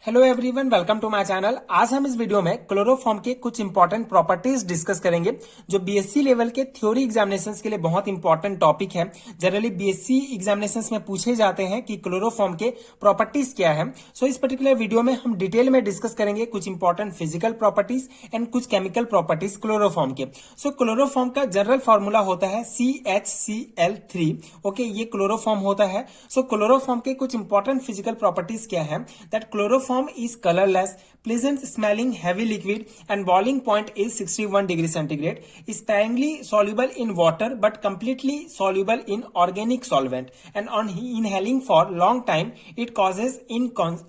Hello everyone, welcome to my channel. आज हम इस वीडियो में क्लोरोफॉर्म के कुछ इंपॉर्टेंट प्रॉपर्टीज डिस्कस करेंगे जो बीएससी लेवल के थ्योरी एग्जामिनेशंस के लिए बहुत इंपॉर्टेंट टॉपिक है। जनरली बीएससी एग्जामिनेशंस में पूछे जाते हैं कि क्लोरोफॉर्म के प्रॉपर्टीज क्या है। सो इस पर्टिकुलर वीडियो में हम डिटेल में डिस्कस करेंगे कुछ इंपॉर्टेंट फिजिकल प्रॉपर्टीज एंड कुछ केमिकल प्रॉपर्टीज क्लोरोफॉर्म के। सो क्लोरोफॉर्म का जनरल फॉर्मूला होता है CHCl3। ओके, ये क्लोरोफॉर्म होता है। सो क्लोरोफॉर्म के कुछ इंपॉर्टेंट फिजिकल प्रॉपर्टीज क्या है? That chloroform is colorless, pleasant smelling heavy liquid and boiling point is 61 degree centigrade, sparingly soluble in water but completely soluble in organic solvent, and on inhaling for long time it causes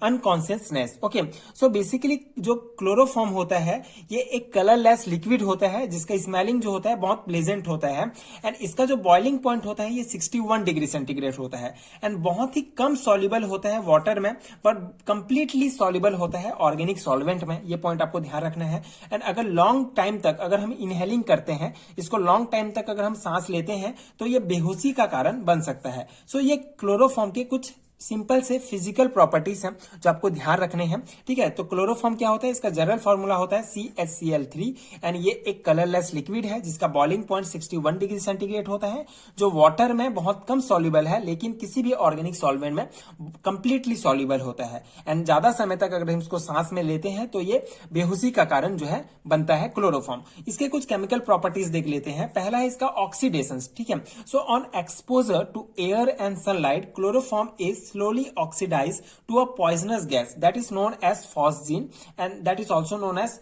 unconsciousness. Okay, so basically जो chloroform होता है ये एक colourless liquid होता है जिसका smelling जो होता है बहुत प्लेजेंट होता है, एंड इसका जो बॉइलिंग पॉइंट होता है ये 61 डिग्री सेंटीग्रेड होता है, एंड बहुत ही कम सॉल्युबल होता है वाटर में पर कंप्लीटली सॉल्युबल होता है ऑर्गेनिक सॉल्वेंट में। ये पॉइंट आपको ध्यान रखना है। एंड अगर लॉन्ग टाइम तक अगर हम इनहेलिंग करते हैं, इसको लॉन्ग टाइम तक अगर हम सांस लेते हैं तो ये बेहोशी का कारण बन सकता है। सो ये क्लोरोफॉर्म के कुछ सिंपल से फिजिकल प्रॉपर्टीज हैं जो आपको ध्यान रखने हैं। ठीक है, तो क्लोरोफॉर्म क्या होता है? इसका जनरल फॉर्मूला होता है CHCl3, एंड ये एक कलरलेस लिक्विड है जिसका बॉइलिंग पॉइंट 61 डिग्री सेंटीग्रेड होता है, जो वाटर में बहुत कम सॉल्युबल है लेकिन किसी भी ऑर्गेनिक सॉल्वेंट में कंप्लीटली सॉल्युबल होता है, एंड ज्यादा समय तक अगर हम इसको सांस में लेते हैं तो ये बेहोशी का कारण जो है बनता है क्लोरोफॉर्म। इसके कुछ केमिकल प्रॉपर्टीज देख लेते हैं। पहला है इसका ऑक्सीडेशन। ठीक है, so on exposure to air and sunlight chloroform is slowly oxidize to a poisonous gas that is known as phosgene, and that is also known as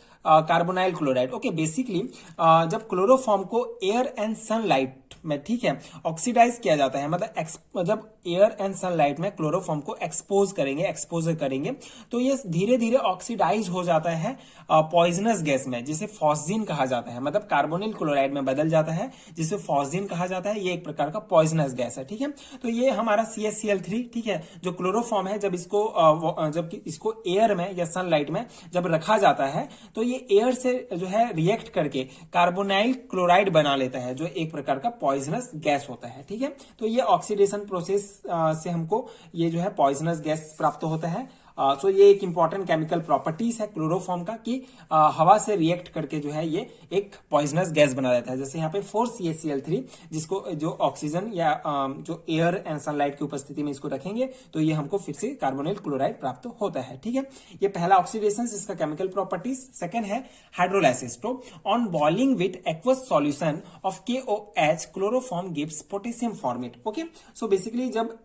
carbonyl chloride. Okay, basically जब chloroform को air and sunlight में, ठीक है, oxidise किया जाता है, मतलब जब एयर एंड सनलाइट में क्लोरोफॉर्म को एक्सपोजर करेंगे तो ये धीरे धीरे ऑक्सीडाइज हो जाता है पॉइजनस गैस में जिसे फॉस्जीन कहा जाता है, मतलब कार्बोनिल क्लोराइड में बदल जाता है जिसे फॉस्जीन कहा जाता है। ये एक प्रकार का पॉइजनस गैस है। ठीक है, तो ये हमारा CHCl3, ठीक है, जो क्लोरोफॉर्म है जब इसको एयर में या सनलाइट में जब रखा जाता है तो ये एयर से जो है रिएक्ट करके कार्बोनाइल क्लोराइड बना लेता है जो एक प्रकार का पॉइजनस गैस होता है। ठीक है, तो ये ऑक्सीडेशन प्रोसेस से हमको ये जो है पॉइजनस गैस प्राप्त होता है। सो ये एक इंपॉर्टेंट केमिकल प्रॉपर्टीज है क्लोरोफॉर्म का कि हवा से रिएक्ट करके जो है ये एक पॉइजनस गैस बना देता है। जैसे यहाँ पे 4CHCl3 जिसको जो ऑक्सीजन या जो एयर एंड सनलाइट की उपस्थिति में इसको रखेंगे तो ये हमको फिर से कार्बोनिल क्लोराइड प्राप्त होता है। ठीक है, ये पहला ऑक्सीडेशन इसका केमिकल प्रॉपर्टीज। सेकेंड है हाइड्रोलाइसिस। तो on boiling with aqueous solution of KOH chloroform gives potassium format. Okay, so basically जब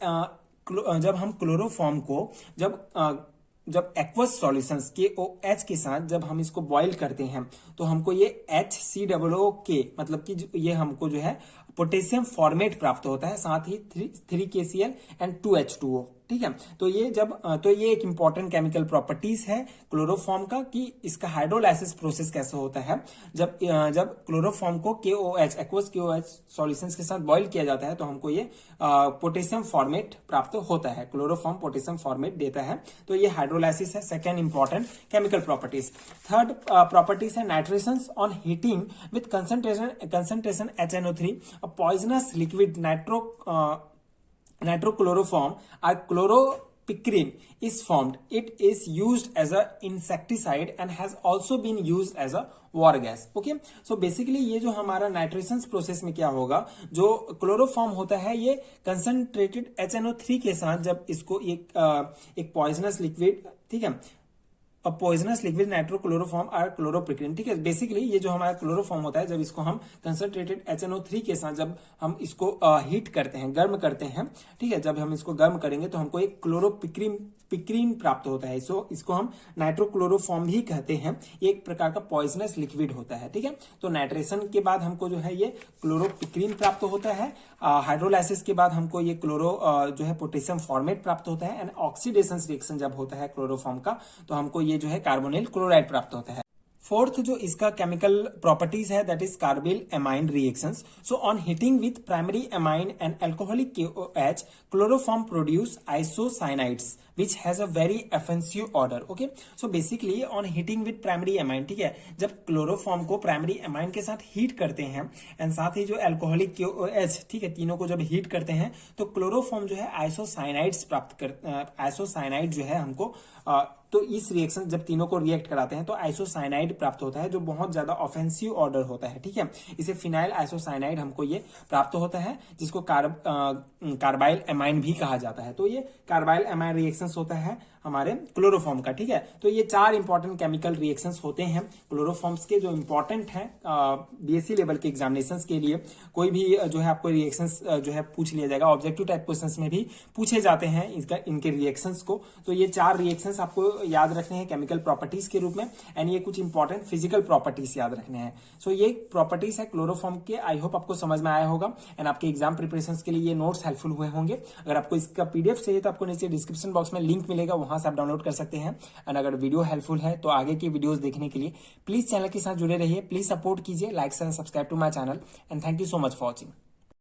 हम क्लोरोफॉर्म को जब एक्वस सॉल्यूशंस KOH के साथ जब हम इसको बॉईल करते हैं तो हमको ये HCOOK मतलब कि ये हमको जो है पोटेशियम फॉर्मेट प्राप्त होता है, साथ ही 3KCl एंड 2H2O। ठीक है, तो ये एक इंपॉर्टेंट केमिकल प्रॉपर्टीज है क्लोरोफॉर्म का कि इसका हाइड्रोलाइसिस प्रोसेस कैसे होता है। जब क्लोरोफॉर्म को KOH एक्वस KOH सॉल्यूशंस के साथ बॉईल किया जाता है तो हमको ये पोटेशियम फॉर्मेट प्राप्त होता है। क्लोरोफॉर्म पोटेशियम फॉर्मेट देता है, तो ये हाइड्रोलाइसिस है second important chemical properties. Third properties है nitration on heating with concentration HNO3 a poisonous liquid nitrochloroform or chloropicrin is formed. It is used as a insecticide and has also been used as a war gas. Okay, so basically ये जो हमारा nitration process में क्या होगा, जो chloroform होता है ये कंसंट्रेटेड HNO3 के साथ जब इसको एक पॉइजनस लिक्विड, ठीक है, पॉइजनस लिक्विड नाइट्रोक्लोरोफॉर्म और क्लोरोपिक्रिन। ठीक है, बेसिकली ये जो हमारा क्लोरोफॉर्म होता है जब इसको हम कंसंट्रेटेड HNO3 के साथ जब हम इसको हीट करते हैं, गर्म करते हैं, ठीक है, जब हम इसको गर्म करेंगे तो हमको एक क्लोरोपिक्रिन प्राप्त होता है। इसको हम नाइट्रोक्लोरोफॉर्म भी कहते हैं। ये एक प्रकार का पॉइजनस लिक्विड होता है। ठीक है, तो नाइट्रेशन के बाद हमको जो है ये क्लोरोपिक्रिन प्राप्त होता है। हाइड्रोलाइसिस के बाद हमको ये जो है पोटेशियम फॉर्मेट प्राप्त होता है, एंड ऑक्सीडेशन रिएक्शन जब होता है क्लोरोफॉर्म का तो हमको ये जो है कार्बोनिल क्लोराइड प्राप्त होता है। फोर्थ जो इसका केमिकल प्रॉपर्टीज है that is carbylamine reactions. So on heating with primary amine and alcoholic KOH chloroform produce isocyanides which has a very offensive order. Okay, so basically on heating with primary amine, ठीक है, जब chloroform को primary amine के साथ heat करते हैं and साथ ही जो एल्कोहलिक KOH, ठीक है, तीनों को जब हीट करते हैं तो क्लोरोफॉर्म जो है आइसोसाइनाइड्स प्राप्त कर आइसोसाइनाइड जो है हमको तो इस रिएक्शन जब तीनों को रिएक्ट कराते हैं तो आइसोसाइनाइड प्राप्त होता है जो बहुत ज्यादा ऑफेंसिव ऑर्डर होता है। ठीक है, इसे फिनाइल आइसोसाइनाइड हमको ये प्राप्त होता है जिसको कार्बाइल एमाइन भी कहा जाता है। तो ये कार्बाइल एमाइन रिएक्शंस होता है हमारे क्लोरोफॉर्म का। ठीक है, तो ये 4 इंपॉर्टेंट केमिकल रिएक्शंस होते हैं क्लोरोफॉर्म्स के जो इंपॉर्टेंट हैं BSc लेवल के एग्जामिनेशंस के लिए। कोई भी जो है आपको रिएक्शंस जो है पूछ लिया जाएगा, ऑब्जेक्टिव टाइप क्वेश्चंस में भी पूछे जाते हैं इनके रिएक्शंस को। तो ये 4 रिएक्शंस आपको याद रखने हैं केमिकल प्रॉपर्टीज के रूप में एंड ये कुछ इंपॉर्टेंट फिजिकल प्रॉपर्टीज याद रखने हैं। सो ये प्रॉपर्टीज है क्लोरोफॉर्म के। आई होप आपको समझ में आया होगा एंड आपके एग्जाम प्रिपरेशन के लिए ये नोट्स हेल्पफुल हुए होंगे। अगर आपको इसका PDF चाहिए तो आपको नीचे डिस्क्रिप्शन बॉक्स में लिंक मिलेगा, वहां से आप डाउनलोड कर सकते हैं। एंड अगर वीडियो हेल्पफुल है तो आगे की वीडियोस देखने के लिए प्लीज चैनल के साथ जुड़े रहिए, प्लीज सपोर्ट कीजिए, like and subscribe to my channel and thank you so much for watching.